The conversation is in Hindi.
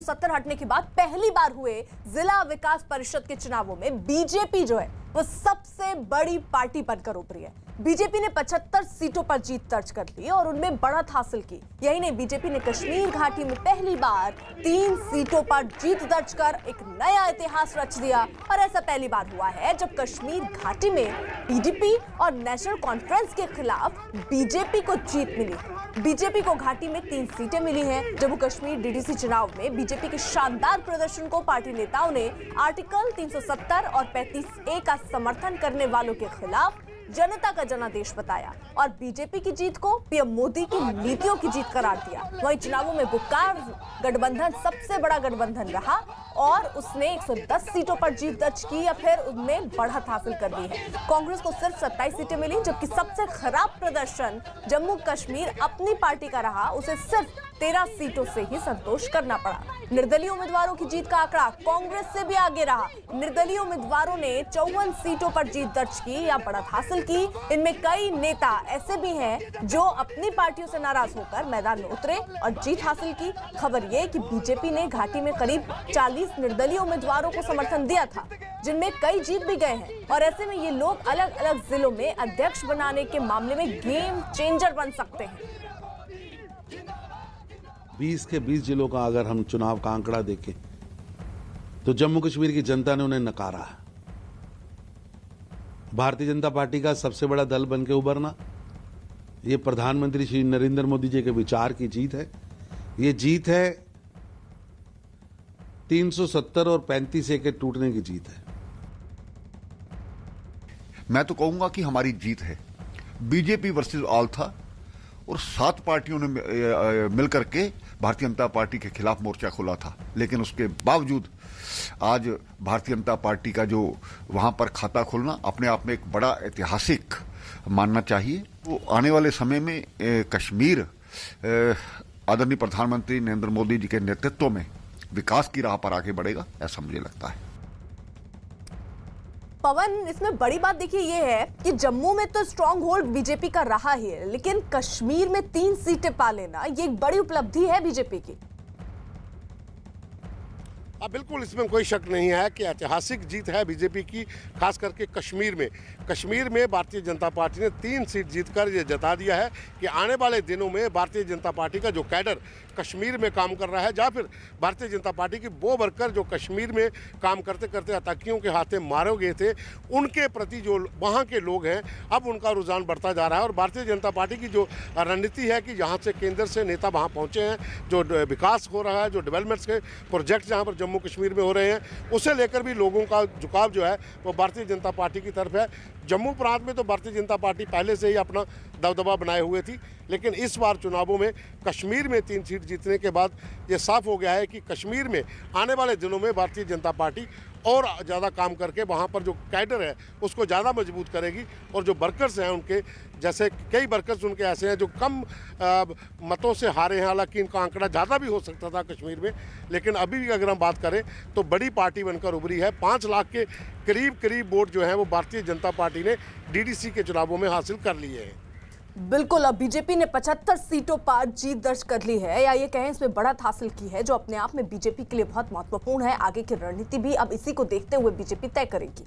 370 हटने के बाद पहली बार हुए जिला विकास परिषद के चुनावों में बीजेपी जो है वो सबसे बड़ी पार्टी बनकर उभरी है। बीजेपी ने 75 सीटों पर जीत दर्ज कर ली और उनमें बढ़त हासिल की। यही नहीं, बीजेपी ने कश्मीर घाटी में पहली बार 3 सीटों पर जीत दर्ज कर एक नया इतिहास रच दिया। और ऐसा पहली बार हुआ है जब कश्मीर घाटी में पीडीपी और नेशनल कॉन्फ्रेंस के खिलाफ बीजेपी को जीत मिली। बीजेपी को घाटी में 3 सीटें मिली हैं। जम्मू कश्मीर डीडीसी चुनाव में बीजेपी के शानदार प्रदर्शन को पार्टी नेताओं ने आर्टिकल 370 और 35A का समर्थन करने वालों के खिलाफ जनता का जनादेश बताया और बीजेपी की जीत को पीएम मोदी की नीतियों की जीत करार दिया। वहीं चुनावों में गुपकार गठबंधन सबसे बड़ा गठबंधन रहा और उसने 110 सीटों पर जीत दर्ज की या फिर उनमें बढ़त हासिल कर ली है। कांग्रेस को सिर्फ 27 सीटें मिली, जबकि सबसे खराब प्रदर्शन जम्मू कश्मीर अपनी पार्टी का रहा। उसे सिर्फ 13 सीटों से ही संतोष करना पड़ा। निर्दलीय उम्मीदवारों की जीत का आंकड़ा कांग्रेस से भी आगे रहा। निर्दलीय उम्मीदवारों ने 54 सीटों पर जीत दर्ज की या बढ़त हासिल की। इनमें कई नेता ऐसे भी हैं जो अपनी पार्टियों से नाराज होकर मैदान में उतरे और जीत हासिल की। खबर यह कि बीजेपी ने घाटी में करीब 40 निर्दलीय उम्मीदवारों को समर्थन दिया था, जिनमें कई जीत भी गए हैं। और ऐसे में ये लोग अलग अलग जिलों में अध्यक्ष बनाने के मामले में गेम चेंजर बन सकते हैं। 20 के 20 जिलों का अगर हम चुनाव का आंकड़ा देखें तो जम्मू कश्मीर की जनता ने उन्हें नकारा है। भारतीय जनता पार्टी का सबसे बड़ा दल बनकर उभरना, ये प्रधानमंत्री श्री नरेंद्र मोदी जी के विचार की जीत है। ये जीत है 370 और 35A के टूटने की जीत है। मैं तो कहूंगा कि हमारी जीत है। बीजेपी वर्सेस ऑल था और 7 पार्टियों ने मिलकर के भारतीय जनता पार्टी के खिलाफ मोर्चा खोला था, लेकिन उसके बावजूद आज भारतीय जनता पार्टी का जो वहां पर खाता खोलना अपने आप में एक बड़ा ऐतिहासिक मानना चाहिए। वो आने वाले समय में कश्मीर आदरणीय प्रधानमंत्री नरेंद्र मोदी जी के नेतृत्व में विकास की राह पर आगे बढ़ेगा, ऐसा मुझे लगता है। पवन, इसमें बड़ी बात देखिए ये है कि जम्मू में तो स्ट्रॉन्ग होल्ड बीजेपी का रहा ही है, लेकिन कश्मीर में 3 सीटें पा लेना ये एक बड़ी उपलब्धि है बीजेपी की। बिल्कुल, इसमें कोई शक नहीं है कि ऐतिहासिक जीत है बीजेपी की, खास करके कश्मीर में। कश्मीर में भारतीय जनता पार्टी ने 3 सीट जीतकर ये जता दिया है कि आने वाले दिनों में भारतीय जनता पार्टी का जो कैडर कश्मीर में काम कर रहा है, या फिर भारतीय जनता पार्टी की वो वर्कर जो कश्मीर में काम करते करते आतंकियों के हाथे मारे गए थे, उनके प्रति जो वहाँ के लोग हैं, अब उनका रुझान बढ़ता जा रहा है। और भारतीय जनता पार्टी की जो रणनीति है कि यहाँ से केंद्र से नेता वहाँ पहुँचे हैं, जो विकास हो रहा है, जो डेवलपमेंट्स के प्रोजेक्ट जहाँ पर जम्मू कश्मीर में हो रहे हैं, उसे लेकर भी लोगों का झुकाव जो है वो भारतीय जनता पार्टी की तरफ है। जम्मू प्रांत में तो भारतीय जनता पार्टी पहले से ही अपना दबदबा बनाए हुए थी, लेकिन इस बार चुनावों में कश्मीर में 3 सीट जीतने के बाद ये साफ हो गया है कि कश्मीर में आने वाले दिनों में भारतीय जनता पार्टी और ज़्यादा काम करके वहाँ पर जो कैडर है उसको ज़्यादा मजबूत करेगी। और जो वर्कर्स हैं उनके, जैसे कई वर्कर्स उनके ऐसे हैं जो कम मतों से हारे हैं, हालांकि इनका आंकड़ा ज़्यादा भी हो सकता था कश्मीर में, लेकिन अभी भी अगर हम बात करें तो बड़ी पार्टी बनकर उभरी है। 5 लाख के करीब वोट जो है वो भारतीय जनता पार्टी ने डीडीसी के चुनावों में हासिल कर लिए हैं। बिल्कुल, अब बीजेपी ने 75 सीटों पर जीत दर्ज कर ली है, या ये कहें इसमें बढ़त हासिल की है, जो अपने आप में बीजेपी के लिए बहुत महत्वपूर्ण है। आगे की रणनीति भी अब इसी को देखते हुए बीजेपी तय करेगी।